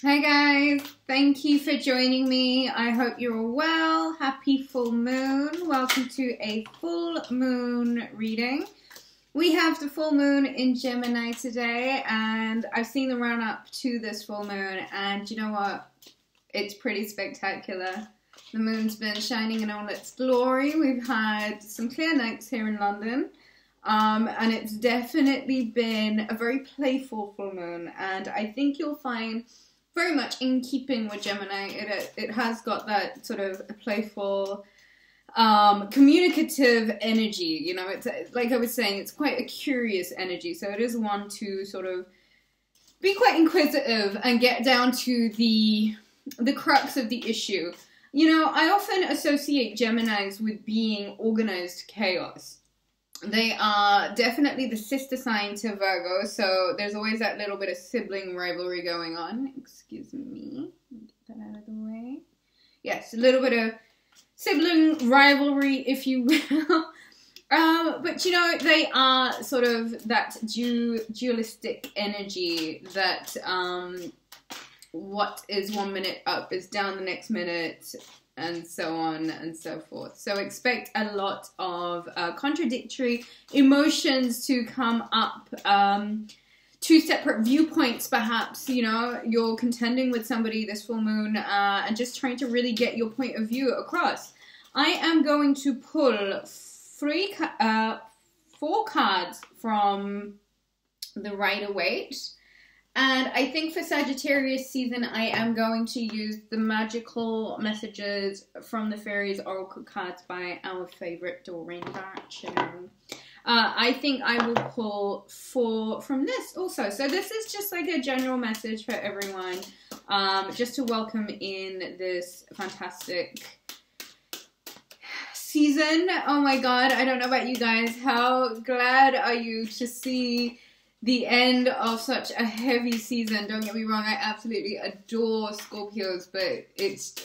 Hi guys, thank you for joining me. I hope you're all well. Happy full moon. Welcome to a full moon reading. We have the full moon in Gemini today, and I've seen the run up to this full moon, and you know what? It's pretty spectacular. The moon's been shining in all its glory. We've had some clear nights here in London. And it's definitely been a very playful full moon, and I think you'll find very much in keeping with Gemini, it has got that sort of playful, communicative energy. You know, it's like I was saying, it's quite a curious energy, so it is one to sort of be quite inquisitive and get down to the crux of the issue. You know, I often associate Geminis with being organized chaos. They are definitely the sister sign to Virgo, so there's always that little bit of sibling rivalry going on. Excuse me, get that out of the way. Yes, a little bit of sibling rivalry, if you will. But you know, they are sort of that dualistic energy that what is 1 minute up is down the next minute, and so on and so forth. So expect a lot of contradictory emotions to come up, two separate viewpoints perhaps. You know, you're contending with somebody this full moon and just trying to really get your point of view across. I am going to pull four cards from the Waite. And I think for Sagittarius season, I am going to use the magical messages from the Fairies Oracle cards by our favorite Doreen Batchin. I think I will pull 4 from this also. So this is just like a general message for everyone, just to welcome in this fantastic season. Oh my God, I don't know about you guys. How glad are you to see the end of such a heavy season? Don't get me wrong, I absolutely adore Scorpios, but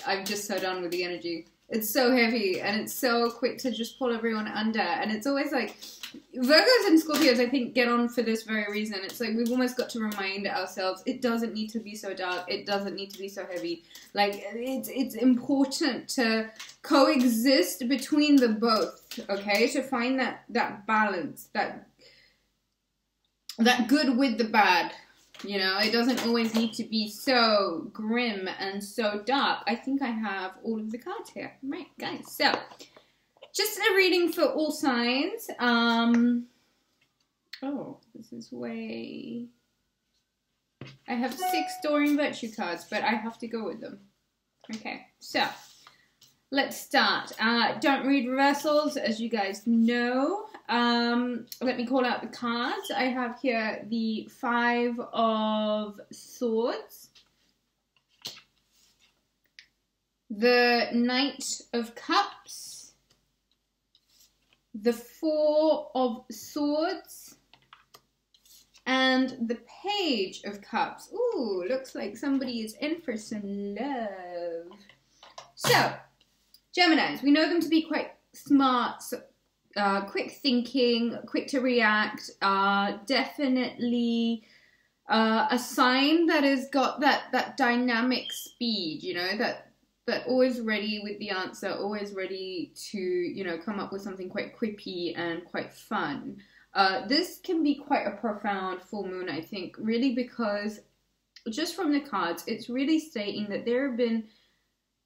I'm just so done with the energy. It's so heavy, and it's so quick to just pull everyone under, and it's always like, Virgos and Scorpios, I think, get on for this very reason. It's like, we've almost got to remind ourselves, it doesn't need to be so dark, it doesn't need to be so heavy. Like, it's important to coexist between the both, okay? To find that balance, that good with the bad, you know. It doesn't always need to be so grim and so dark. I think I have all of the cards here. Right, guys. So, just a reading for all signs. Oh, this is way... I have 6 Doreen Virtue cards, but I have to go with them. Okay, so, let's start. Don't read reversals, as you guys know. Let me call out the cards. I have here the 5 of Swords, the Knight of Cups, the 4 of Swords, and the Page of Cups. Ooh, looks like somebody is in for some love. So, Geminis, we know them to be quite smart, quick thinking, quick to react, definitely a sign that has got that dynamic speed, you know, that always ready with the answer, always ready to, you know, come up with something quite quippy and quite fun. This can be quite a profound full moon, I think, really, because just from the cards, it's really stating that there have been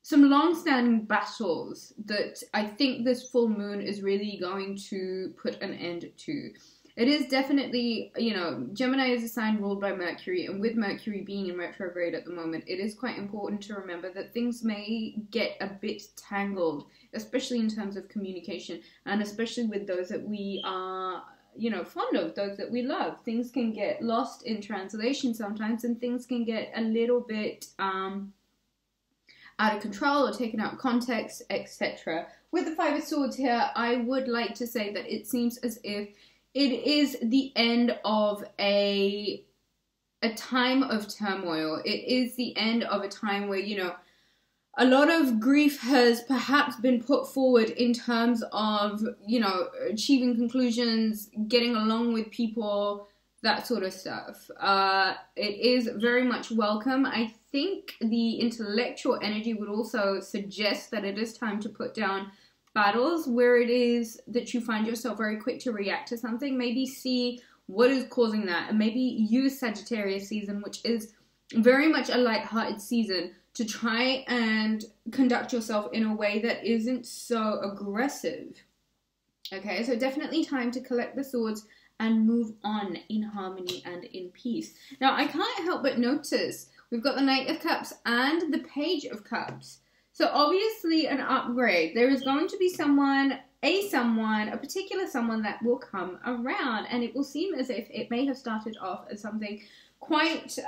some long-standing battles that I think this full moon is really going to put an end to. It is definitely, you know, Gemini is a sign ruled by Mercury, and with Mercury being in retrograde at the moment, it is quite important to remember that things may get a bit tangled, especially in terms of communication, and especially with those that we are, you know, fond of, those that we love. Things can get lost in translation sometimes, and things can get a little bit out of control or taken out of context, etc. With the 5 of Swords here, I would like to say that it seems as if it is the end of a time of turmoil. It is the end of a time where, you know, a lot of grief has perhaps been put forward in terms of, you know, achieving conclusions, getting along with people that sort of stuff. It is very much welcome. I think the intellectual energy would also suggest that it is time to put down battles where it is that you find yourself very quick to react to something. Maybe see what is causing that, and maybe use Sagittarius season, which is very much a light-hearted season, to try and conduct yourself in a way that isn't so aggressive. Okay, so definitely time to collect the swords and move on in harmony and in peace. Now, I can't help but notice we've got the Knight of Cups and the Page of Cups. So obviously an upgrade. There is going to be a particular someone that will come around, and it will seem as if it may have started off as something quite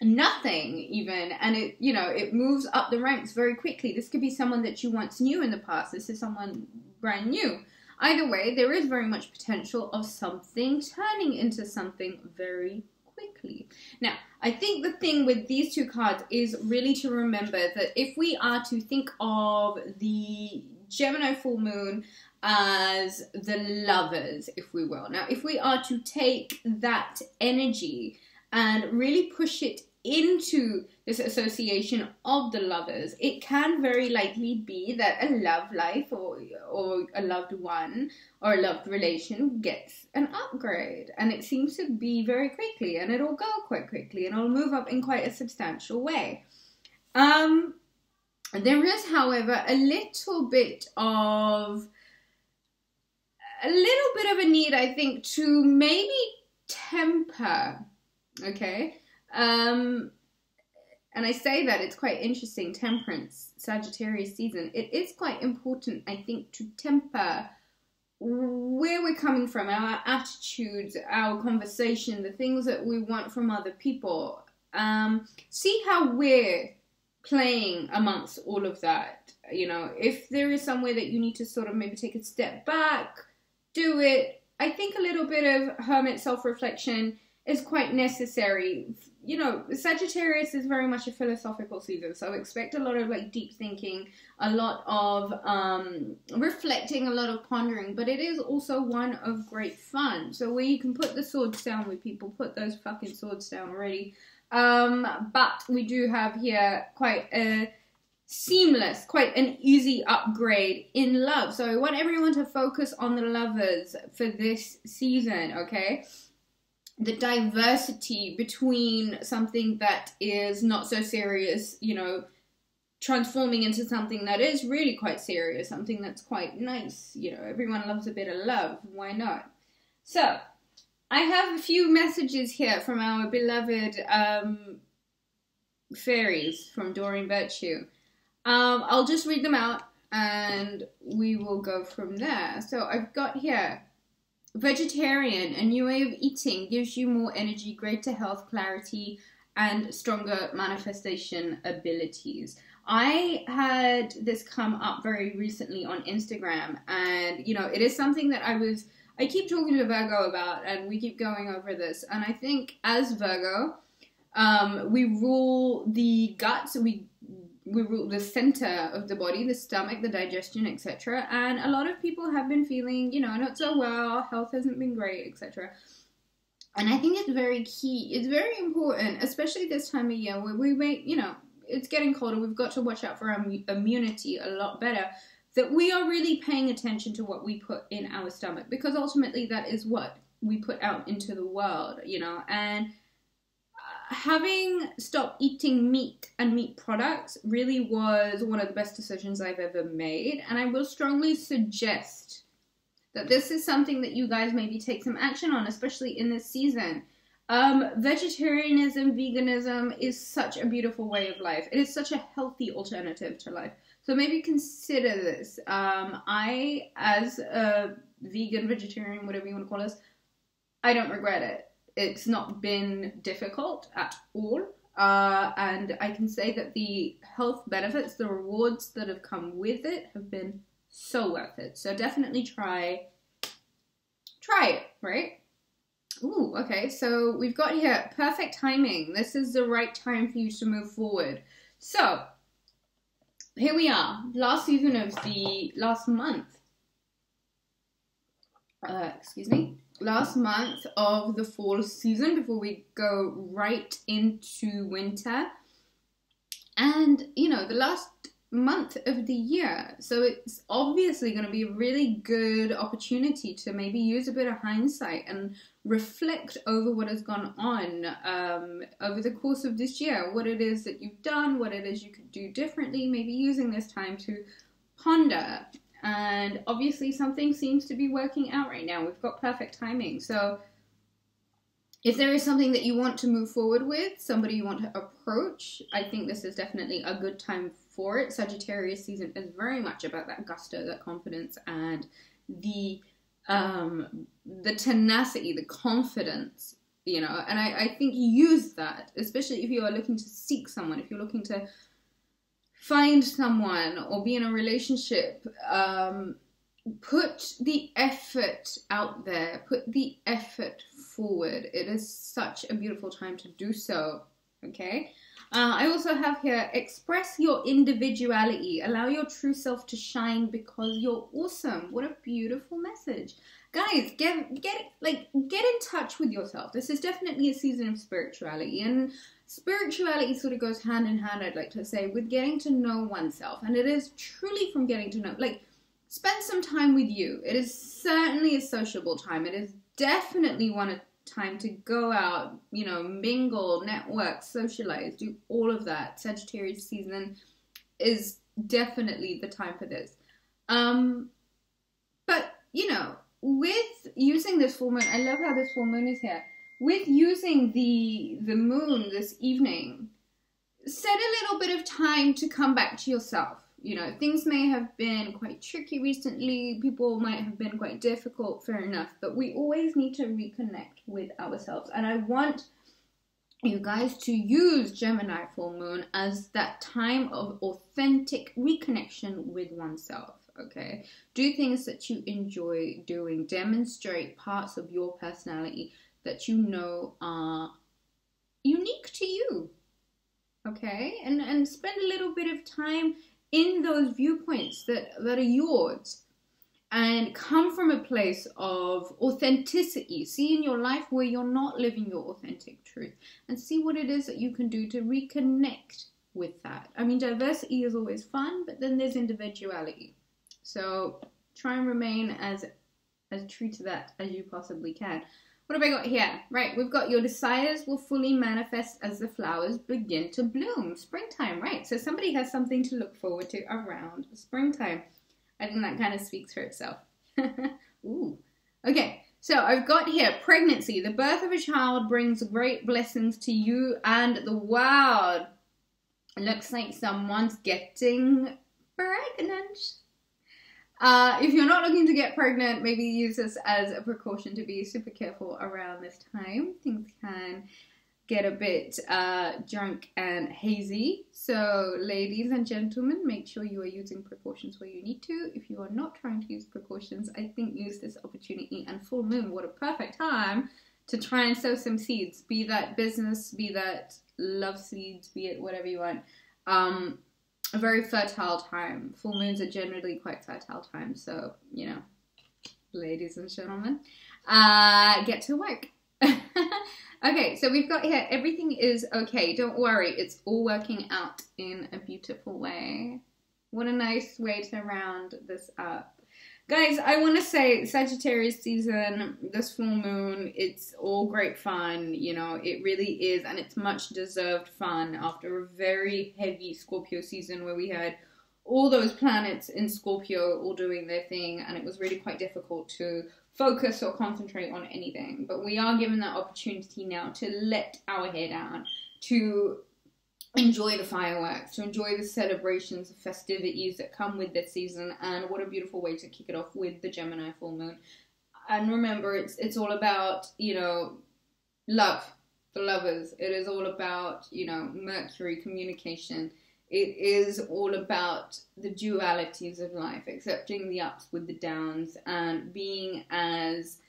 nothing even, and it moves up the ranks very quickly. This could be someone that you once knew in the past. This is someone brand new. Either way, there is very much potential of something turning into something very quickly. Now, I think the thing with these two cards is really to remember that if we are to think of the Gemini full moon as the lovers, if we will. Now, if we are to take that energy and really push it into this association of the lovers, it can very likely be that a love life or a loved one or a loved relation gets an upgrade, and it seems to be very quickly, and it'll go quite quickly, and it'll move up in quite a substantial way. There is, however, a little bit of a need, I think, to maybe temper, okay? And I say that it's quite interesting, temperance, Sagittarius season. It is quite important, I think, to temper where we're coming from, our attitudes, our conversation, the things that we want from other people. See how we're playing amongst all of that. You know, if there is somewhere that you need to sort of maybe take a step back, do it. I think a little bit of hermit self-reflection is quite necessary. You know, Sagittarius is very much a philosophical season, so expect a lot of like deep thinking, a lot of reflecting, a lot of pondering, but it is also one of great fun. So where you can put the swords down with people, put those fucking swords down already. But we do have here quite a seamless, quite an easy upgrade in love. So I want everyone to focus on the lovers for this season, okay? The diversity between something that is not so serious, you know, transforming into something that is really quite serious, something that's quite nice. You know, everyone loves a bit of love. Why not? So, I have a few messages here from our beloved fairies from Doreen Virtue. I'll just read them out and we will go from there. So, I've got here, vegetarian, a new way of eating gives you more energy, greater health, clarity, and stronger manifestation abilities. I had this come up very recently on Instagram, and you know, it is something that I keep talking to Virgo about, and we keep going over this. And I think as Virgo, we rule the guts, we rule the center of the body, the stomach, the digestion, etc. And a lot of people have been feeling, you know, not so well, health hasn't been great, etc. And I think it's very key, it's very important, especially this time of year where we may, you know, it's getting colder, we've got to watch out for our immunity a lot better, that we are really paying attention to what we put in our stomach, because ultimately that is what we put out into the world, you know. And having stopped eating meat and meat products really was one of the best decisions I've ever made, and I will strongly suggest that this is something that you guys maybe take some action on, especially in this season. Vegetarianism, veganism is such a beautiful way of life. It is such a healthy alternative to life. So maybe consider this. I, as a vegan, vegetarian, whatever you want to call us, I don't regret it. It's not been difficult at all. And I can say that the health benefits, the rewards that have come with it have been so worth it. So definitely try it, right? Ooh, okay, so we've got here, perfect timing. This is the right time for you to move forward. So, here we are, last season of the last month. Excuse me. last month of the fall season before we go right into winter. And, you know, the last month of the year. So it's obviously going to be a really good opportunity to maybe use a bit of hindsight and reflect over what has gone on over the course of this year, what it is that you've done, what it is you could do differently, maybe using this time to ponder. And obviously something seems to be working out right now. We've got perfect timing. So if there is something that you want to move forward with, somebody you want to approach, I think this is definitely a good time for it. Sagittarius season is very much about that gusto, that confidence, and the tenacity, the confidence, you know. And I think use that, especially if you are looking to seek someone, if you're looking to find someone or be in a relationship. Put the effort out there, put the effort forward. It is such a beautiful time to do so, okay? I also have here, express your individuality. Allow your true self to shine because you're awesome. What a beautiful message. Guys, get in touch with yourself. This is definitely a season of spirituality, and spirituality sort of goes hand in hand, I'd like to say, with getting to know oneself. And it is truly from getting to know, like, spend some time with you. It is certainly a sociable time. It is definitely one time to go out, you know, mingle, network, socialize, do all of that. Sagittarius season is definitely the time for this. But, you know, with using this full moon, I love how this full moon is here. With using the moon this evening, set a little bit of time to come back to yourself. You know, things may have been quite tricky recently, people might have been quite difficult, fair enough, but we always need to reconnect with ourselves. And I want you guys to use Gemini full moon as that time of authentic reconnection with oneself, okay? Do things that you enjoy doing, demonstrate parts of your personality that you know are unique to you, okay? And spend a little bit of time in those viewpoints that are yours, and come from a place of authenticity. See in your life where you're not living your authentic truth, and see what it is that you can do to reconnect with that. I mean, diversity is always fun, but then there's individuality. So try and remain as true to that as you possibly can. What have I got here? Right, we've got your desires will fully manifest as the flowers begin to bloom. Springtime, right? So somebody has something to look forward to around springtime. I think that kind of speaks for itself. Ooh. Okay, so I've got here, pregnancy. The birth of a child brings great blessings to you and the world. It looks like someone's getting pregnant. If you're not looking to get pregnant, maybe use this as a precaution to be super careful around this time. Things can get a bit drunk and hazy. So ladies and gentlemen, make sure you are using precautions where you need to. If you are not trying to use precautions, I think use this opportunity. And full moon, what a perfect time to try and sow some seeds. Be that business, be that love seeds, be it whatever you want. A very fertile time. Full moons are generally quite fertile times, so, you know, ladies and gentlemen, get to work. Okay, so we've got here, everything is okay. Don't worry, it's all working out in a beautiful way. What a nice way to round this up. Guys, I want to say Sagittarius season, this full moon, it's all great fun, you know, it really is, and it's much deserved fun after a very heavy Scorpio season where we had all those planets in Scorpio all doing their thing, and it was really quite difficult to focus or concentrate on anything. But we are given that opportunity now to let our hair down, to enjoy the fireworks, to enjoy the celebrations, the festivities that come with this season. And what a beautiful way to kick it off with the Gemini full moon. And remember, it's all about, you know, love, the lovers. It is all about, you know, Mercury, communication. It is all about the dualities of life, accepting the ups with the downs, and being as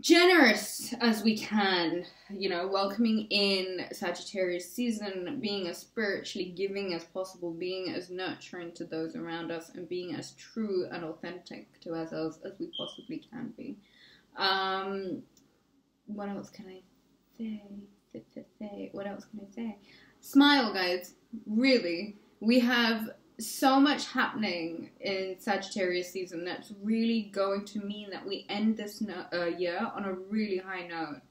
generous as we can, you know, welcoming in Sagittarius season, being as spiritually giving as possible, being as nurturing to those around us, and being as true and authentic to ourselves as we possibly can be. What else can I say? What else can I say? Smile, guys. Really. We have so much happening in Sagittarius season that's really going to mean that we end this year on a really high note.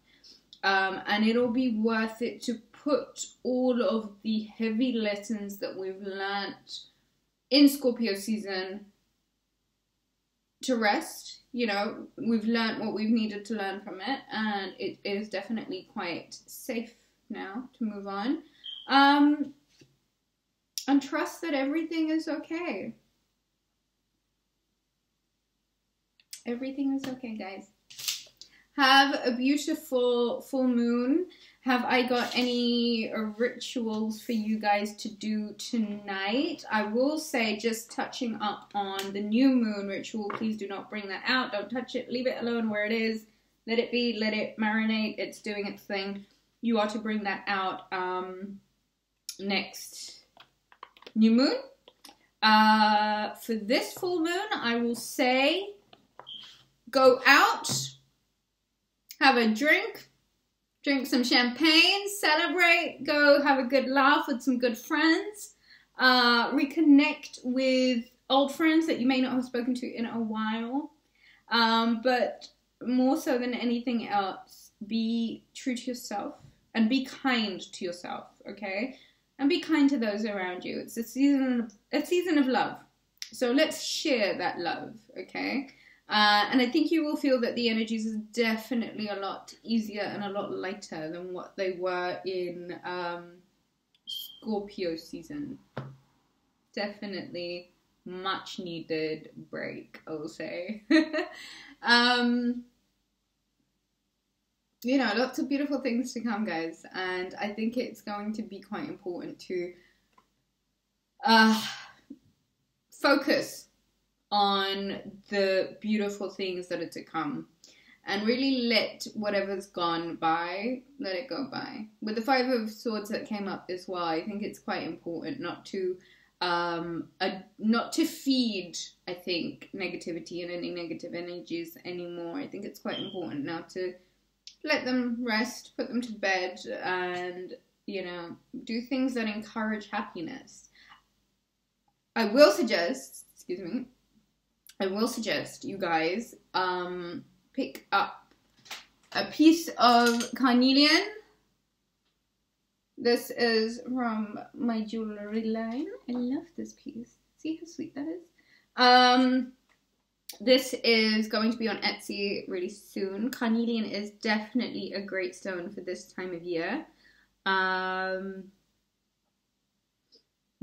And it'll be worth it to put all of the heavy lessons that we've learnt in Scorpio season to rest. You know, we've learnt what we've needed to learn from it, and it is definitely quite safe now to move on. And trust that everything is okay. Everything is okay, guys. Have a beautiful full moon. Have I got any rituals for you guys to do tonight? I will say, just touching up on the new moon ritual, please do not bring that out. Don't touch it. Leave it alone where it is. Let it be. Let it marinate. It's doing its thing. You are to bring that out next new moon. For this full moon, I will say, go out, have a drink some champagne, celebrate, go have a good laugh with some good friends, reconnect with old friends that you may not have spoken to in a while, but more so than anything else, be true to yourself and be kind to yourself, okay? And be kind to those around you. It's a season of love. So let's share that love, okay? And I think you will feel that the energies is definitely a lot easier and a lot lighter than what they were in Scorpio season. Definitely much needed break, I will say. You know, lots of beautiful things to come, guys. And I think it's going to be quite important to focus on the beautiful things that are to come, and really let whatever's gone by, let it go by. With the Five of Swords that came up as well, I think it's quite important not to feed, I think, negativity and any negative energies anymore. I think it's quite important now to let them rest, put them to bed, and, you know, do things that encourage happiness. I will suggest you guys pick up a piece of carnelian. This is from my jewelry line. I love this piece. See how sweet that is? This is going to be on Etsy really soon. Carnelian is definitely a great stone for this time of year.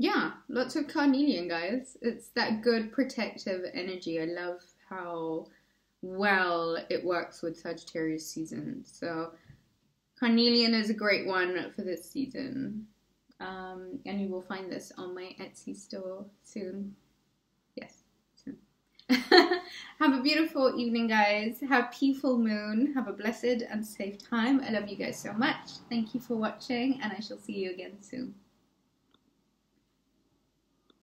Yeah, lots of carnelian, guys. It's that good protective energy. I love how well it works with Sagittarius season. So carnelian is a great one for this season. And you will find this on my Etsy store soon. Yes, soon. Have a beautiful evening, guys. Happy full moon. Have a blessed and safe time. I love you guys so much. Thank you for watching, and I shall see you again soon.